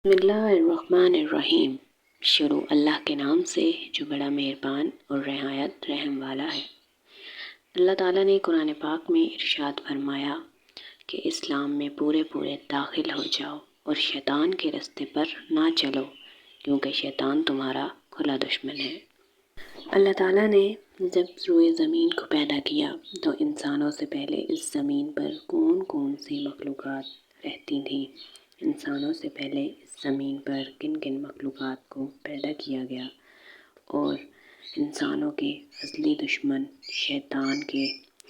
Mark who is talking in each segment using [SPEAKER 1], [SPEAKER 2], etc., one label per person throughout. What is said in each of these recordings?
[SPEAKER 1] بسم اللہ الرحمن الرحیم۔ شروع اللہ کے نام سے جو بڑا مہربان اور رعایت رحم والا ہے۔ اللہ تعالیٰ نے قرآن پاک میں ارشاد فرمایا کہ اسلام میں پورے داخل ہو جاؤ اور شیطان کے راستے پر نہ چلو کیونکہ شیطان تمہارا کھلا دشمن ہے۔ اللہ تعالیٰ نے جب روئے زمین کو پیدا کیا تو انسانوں سے پہلے اس زمین پر کون سی مخلوقات رہتی تھیں، انسانوں سے پہلے اس زمین پر کن مخلوقات کو پیدا کیا گیا، اور انسانوں کے اصلی دشمن شیطان کے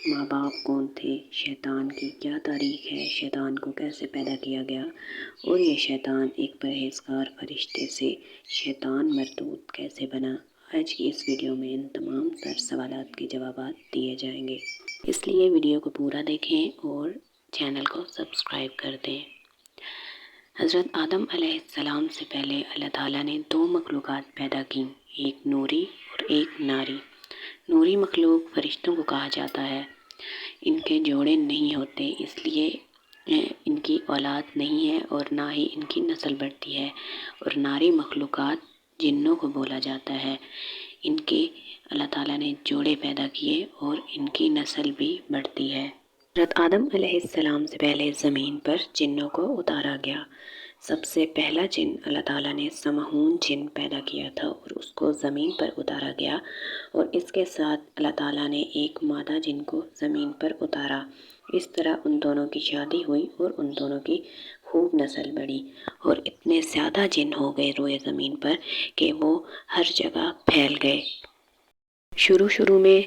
[SPEAKER 1] ماں باپ کون تھے، شیطان کی کیا تاریخ ہے، شیطان کو کیسے پیدا کیا گیا، اور یہ شیطان ایک پرہیزگار فرشتے سے شیطان مردود کیسے بنا۔ آج کی اس ویڈیو میں ان تمام تر سوالات کے جوابات دیے جائیں گے، اس لیے ویڈیو کو پورا دیکھیں اور چینل کو سبسکرائب کر دیں۔ حضرت آدم علیہ السلام سے پہلے اللہ تعالیٰ نے دو مخلوقات پیدا کیں، ایک نوری اور ایک ناری۔ نوری مخلوق فرشتوں کو کہا جاتا ہے، ان کے جوڑے نہیں ہوتے، اس لیے ان کی اولاد نہیں ہے اور نہ ہی ان کی نسل بڑھتی ہے، اور ناری مخلوقات جنوں کو بولا جاتا ہے، ان کے اللہ تعالیٰ نے جوڑے پیدا کیے اور ان کی نسل بھی بڑھتی ہے۔ حضرت آدم علیہ السلام سے پہلے زمین پر جنوں کو اتارا گیا۔ سب سے پہلا جن اللہ تعالیٰ نے سمعون جن پیدا کیا تھا اور اس کو زمین پر اتارا گیا، اور اس کے ساتھ اللہ تعالیٰ نے ایک مادہ جن کو زمین پر اتارا۔ اس طرح ان دونوں کی شادی ہوئی اور ان دونوں کی خوب نسل بڑھی، اور اتنے زیادہ جن ہو گئے روئے زمین پر کہ وہ ہر جگہ پھیل گئے۔ شروع میں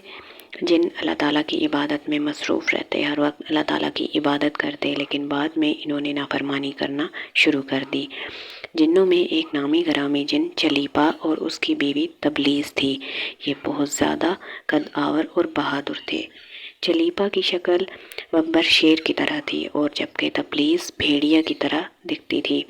[SPEAKER 1] جن اللہ تعالیٰ کی عبادت میں مصروف رہتے، ہر وقت اللہ تعالیٰ کی عبادت کرتے، لیکن بعد میں انہوں نے نافرمانی کرنا شروع کر دی۔ جنوں میں ایک نامی گرامی جن چلیپا اور اس کی بیوی تبلیس تھی۔ یہ بہت زیادہ قد آور اور بہادر تھے۔ چلیپا کی شکل ببر شیر کی طرح تھی اور جبکہ تبلیس بھیڑیا کی طرح دکھتی تھی۔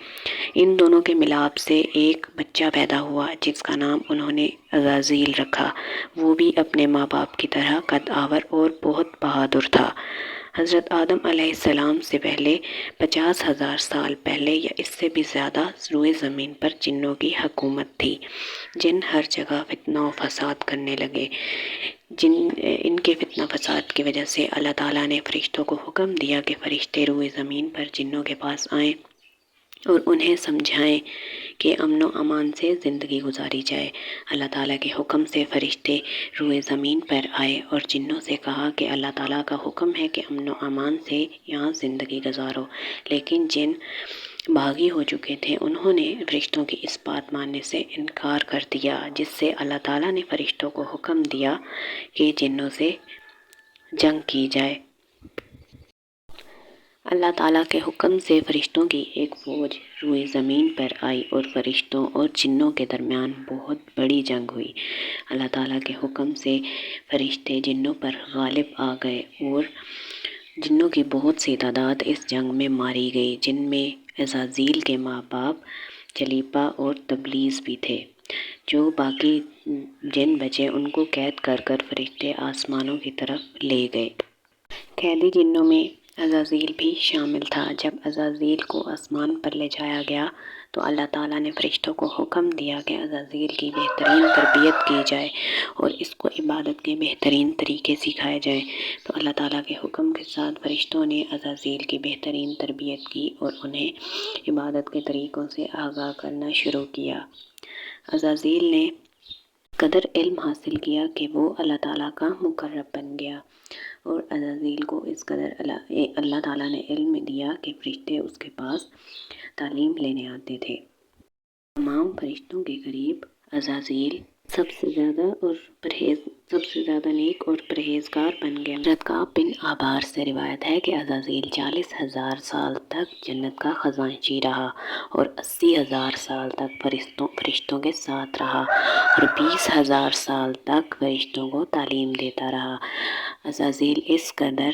[SPEAKER 1] ان دونوں کے ملاپ سے ایک بچہ پیدا ہوا جس کا نام انہوں نے عزازیل رکھا۔ وہ بھی اپنے ماں باپ کی طرح قد آور اور بہت بہادر تھا۔ حضرت آدم علیہ السلام سے پہلے 50,000 سال پہلے یا اس سے بھی زیادہ روئے زمین پر جنوں کی حکومت تھی۔ جن ہر جگہ فتنہ و فساد کرنے لگے۔ ان کے فتنہ فساد کی وجہ سے اللہ تعالیٰ نے فرشتوں کو حکم دیا کہ فرشتے روئے زمین پر جنوں کے پاس آئیں اور انہیں سمجھائیں کہ امن و امان سے زندگی گزاری جائے۔ اللہ تعالیٰ کے حکم سے فرشتے روئے زمین پر آئے اور جنوں سے کہا کہ اللہ تعالیٰ کا حکم ہے کہ امن و امان سے یہاں زندگی گزارو، لیکن جن باغی ہو چکے تھے انہوں نے فرشتوں کی اس بات ماننے سے انکار کر دیا، جس سے اللہ تعالیٰ نے فرشتوں کو حکم دیا کہ جنوں سے جنگ کی جائے۔ اللہ تعالیٰ کے حکم سے فرشتوں کی ایک فوج روئے زمین پر آئی اور فرشتوں اور جنوں کے درمیان بہت بڑی جنگ ہوئی۔ اللہ تعالیٰ کے حکم سے فرشتے جنوں پر غالب آ گئے اور جنوں کی بہت سی تعداد اس جنگ میں ماری گئی، جن میں عزازیل کے ماں باپ چلیپا اور تبلیس بھی تھے۔ جو باقی جن بچے ان کو قید کر فرشتے آسمانوں کی طرف لے گئے۔ قیدی جنوں میں عزازیل بھی شامل تھا۔ جب عزازیل کو آسمان پر لے جایا گیا تو اللہ تعالیٰ نے فرشتوں کو حکم دیا کہ عزازیل کی بہترین تربیت کی جائے اور اس کو عبادت کے بہترین طریقے سکھائے جائیں۔ تو اللہ تعالیٰ کے حکم کے ساتھ فرشتوں نے عزازیل کی بہترین تربیت کی اور انہیں عبادت کے طریقوں سے آگاہ کرنا شروع کیا۔ عزازیل نے قدر علم حاصل کیا کہ وہ اللہ تعالیٰ کا مقرب بن گیا، اور عزازیل کو اس قدر اللہ تعالیٰ نے علم دیا کہ فرشتے اس کے پاس تعلیم لینے آتے تھے۔ تمام فرشتوں کے قریب عزازیل سب سے زیادہ نیک اور پرہیزگار بن گیا۔ حضرت کعب بن عبار سے روایت ہے کہ عزازیل 40,000 سال تک جنت کا خزانچی رہا اور 80,000 سال تک فرشتوں کے ساتھ رہا اور 20,000 سال تک فرشتوں کو تعلیم دیتا رہا۔ عزازیل اس قدر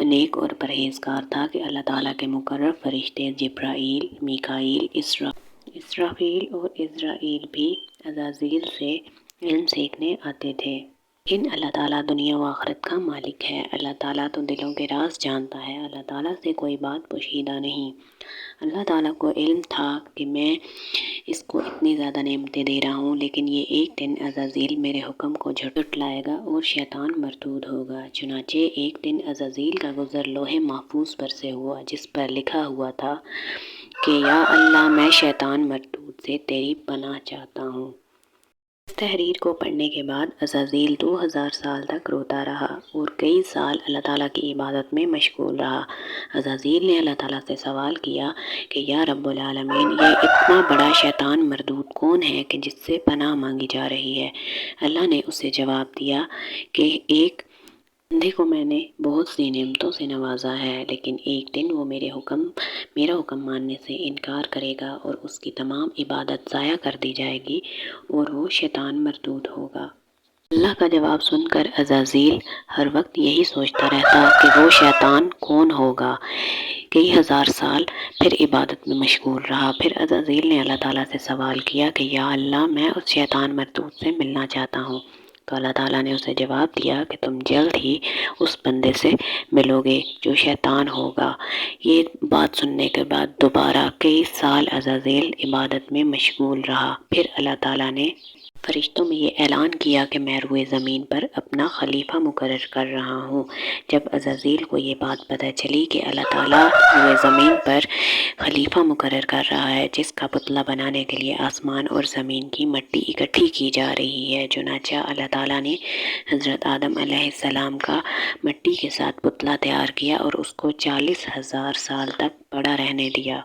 [SPEAKER 1] نیک اور پرہیزگار تھا کہ اللہ تعالیٰ کے مقرب فرشتے جبرائیل، میکائیل، اسرافیل اور عزرائیل بھی عزازیل سے علم سیکھنے آتے تھے۔ لیکن اللہ تعالیٰ دنیا و آخرت کا مالک ہے۔ اللہ تعالیٰ تو دلوں کے راز جانتا ہے۔ اللہ تعالیٰ سے کوئی بات پوشیدہ نہیں۔ اللہ تعالیٰ کو علم تھا کہ میں اس کو اتنی زیادہ نعمتیں دے رہا ہوں، لیکن یہ ایک دن عزازیل میرے حکم کو جھٹلائے گا اور شیطان مردود ہوگا۔ چنانچہ ایک دن عزازیل کا گزر لوح محفوظ پر سے ہوا، جس پر لکھا ہوا تھا کہ یا اللہ، میں شیطان مردود سے تیری پناہ چاہتا ہوں۔ اس تحریر کو پڑھنے کے بعد عزازیل 2000 سال تک روتا رہا اور کئی سال اللہ تعالیٰ کی عبادت میں مشغول رہا۔ عزازیل نے اللہ تعالیٰ سے سوال کیا کہ یا رب العالمین، یہ اتنا بڑا شیطان مردود کون ہے کہ جس سے پناہ مانگی جا رہی ہے؟ اللہ نے اسے جواب دیا کہ ایک بندے کو میں نے بہت سی نعمتوں سے نوازا ہے، لیکن ایک دن وہ میرا حکم ماننے سے انکار کرے گا اور اس کی تمام عبادت ضائع کر دی جائے گی اور وہ شیطان مردود ہوگا۔ اللہ کا جواب سن کر عزازیل ہر وقت یہی سوچتا رہتا کہ وہ شیطان کون ہوگا۔ کئی ہزار سال پھر عبادت میں مشغول رہا۔ پھر عزازیل نے اللہ تعالیٰ سے سوال کیا کہ یا اللہ، میں اس شیطان مردود سے ملنا چاہتا ہوں۔ تو اللہ تعالیٰ نے اسے جواب دیا کہ تم جلد ہی اس بندے سے ملو گے جو شیطان ہوگا۔ یہ بات سننے کے بعد دوبارہ کئی سال عزازیل عبادت میں مشغول رہا۔ پھر اللہ تعالیٰ نے فرشتوں میں یہ اعلان کیا کہ میں روئے زمین پر اپنا خلیفہ مقرر کر رہا ہوں۔ جب عزازیل کو یہ بات پتہ چلی کہ اللہ تعالیٰ روئے زمین پر خلیفہ مقرر کر رہا ہے، جس کا پتلا بنانے کے لیے آسمان اور زمین کی مٹی اکٹھی کی جا رہی ہے، چنانچہ اللہ تعالیٰ نے حضرت آدم علیہ السلام کا مٹی کے ساتھ پتلا تیار کیا اور اس کو 40,000 سال تک پڑا رہنے دیا۔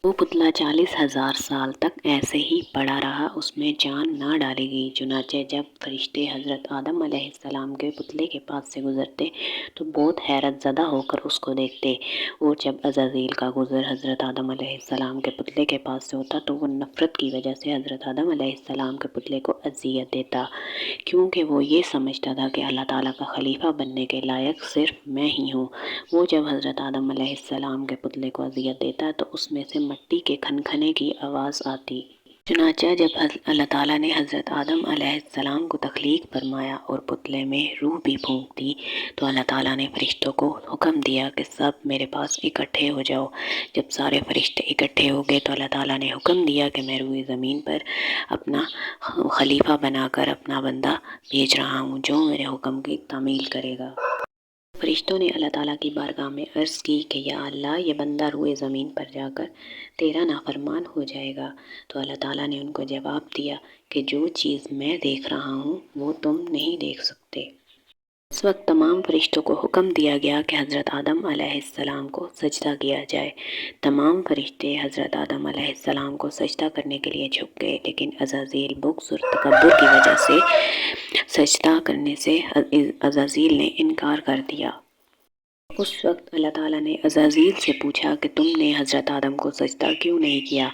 [SPEAKER 1] وہ پتلا 40,000 سال تک ایسے ہی پڑا رہا، اس میں جان نہ ڈالی گئی۔ چنانچہ جب فرشتے حضرت آدم علیہ السلام کے پتلے کے پاس سے گزرتے تو بہت حیرت زدہ ہو کر اس کو دیکھتے، اور جب عزازیل کا گزر حضرت آدم علیہ السلام کے پتلے کے پاس سے ہوتا تو وہ نفرت کی وجہ سے حضرت آدم علیہ السلام کے پتلے کو اذیت دیتا، کیونکہ وہ یہ سمجھتا تھا کہ اللہ تعالیٰ کا خلیفہ بننے کے لائق صرف میں ہی ہوں۔ وہ جب حضرت آدم علیہ السلام کے پتلے کو اذیت دیتا تو اس میں سے مٹی کے کھنکھنے کی آواز آتی۔ چنانچہ جب اللہ تعالیٰ نے حضرت آدم علیہ السلام کو تخلیق فرمایا اور پتلے میں روح بھی پھونک دی تو اللہ تعالیٰ نے فرشتوں کو حکم دیا کہ سب میرے پاس اکٹھے ہو جاؤ۔ جب سارے فرشتے اکٹھے ہو گئے تو اللہ تعالیٰ نے حکم دیا کہ میں روئے زمین پر اپنا خلیفہ بنا کر اپنا بندہ بھیج رہا ہوں جو میرے حکم کی تعمیل کرے گا۔ فرشتوں نے اللہ تعالیٰ کی بارگاہ میں عرض کی کہ یا اللہ، یہ بندہ روئے زمین پر جا کر تیرا نافرمان ہو جائے گا۔ تو اللہ تعالیٰ نے ان کو جواب دیا کہ جو چیز میں دیکھ رہا ہوں وہ تم نہیں دیکھ سکتے۔ اس وقت تمام فرشتوں کو حکم دیا گیا کہ حضرت آدم علیہ السلام کو سجدہ کیا جائے۔ تمام فرشتے حضرت آدم علیہ السلام کو سجدہ کرنے کے لیے جھک گئے، لیکن عزازیل بغض اور تکبر کی وجہ سے سجدہ کرنے سے عزازیل نے انکار کر دیا۔ اس وقت اللہ تعالیٰ نے عزازیل سے پوچھا کہ تم نے حضرت آدم کو سجدہ کیوں نہیں کیا؟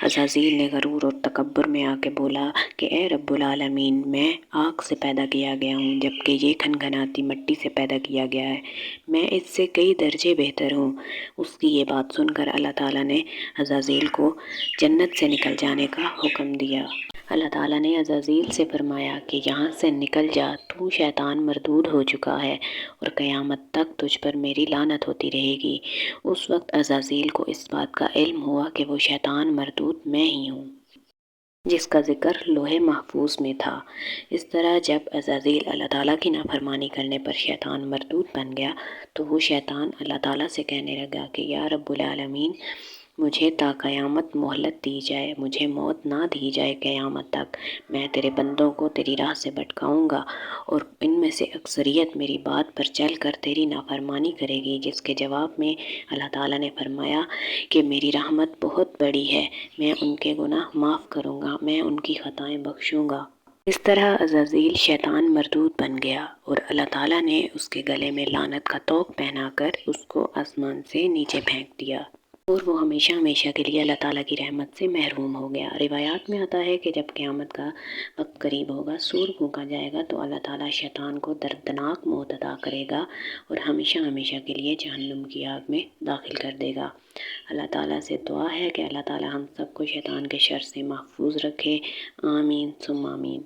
[SPEAKER 1] عزازیل نے غرور اور تکبر میں آ کے بولا کہ اے رب العالمین، میں آگ سے پیدا کیا گیا ہوں جبکہ یہ کھنکھناتی مٹی سے پیدا کیا گیا ہے، میں اس سے کئی درجے بہتر ہوں۔ اس کی یہ بات سن کر اللہ تعالیٰ نے عزازیل کو جنت سے نکل جانے کا حکم دیا۔ اللہ تعالیٰ نے عزازیل سے فرمایا کہ یہاں سے نکل جا، تو شیطان مردود ہو چکا ہے اور قیامت تک تجھ پر میری لعنت ہوتی رہے گی۔ اس وقت عزازیل کو اس بات کا علم ہوا کہ وہ شیطان مردود میں ہی ہوں، جس کا ذکر لوح محفوظ میں تھا۔ اس طرح جب عزازیل اللہ تعالیٰ کی نافرمانی کرنے پر شیطان مردود بن گیا تو وہ شیطان اللہ تعالیٰ سے کہنے لگا کہ یا رب العالمین، مجھے تا قیامت مہلت دی جائے، مجھے موت نہ دی جائے قیامت تک، میں تیرے بندوں کو تیری راہ سے بھٹکاؤں گا اور ان میں سے اکثریت میری بات پر چل کر تیری نافرمانی کرے گی۔ جس کے جواب میں اللہ تعالیٰ نے فرمایا کہ میری رحمت بہت بڑی ہے، میں ان کے گناہ معاف کروں گا، میں ان کی خطائیں بخشوں گا۔ اس طرح عزازیل شیطان مردود بن گیا اور اللہ تعالیٰ نے اس کے گلے میں لعنت کا طوق پہنا کر اس کو آسمان سے نیچے پھینک دیا اور وہ ہمیشہ ہمیشہ کے لیے اللہ تعالیٰ کی رحمت سے محروم ہو گیا۔ روایات میں آتا ہے کہ جب قیامت کا وقت قریب ہوگا، سور پھونکا جائے گا تو اللہ تعالیٰ شیطان کو دردناک موت عطا کرے گا اور ہمیشہ ہمیشہ کے لیے جہنم کی آگ میں داخل کر دے گا۔ اللہ تعالیٰ سے دعا ہے کہ اللہ تعالیٰ ہم سب کو شیطان کے شر سے محفوظ رکھے۔ آمین ثم آمین۔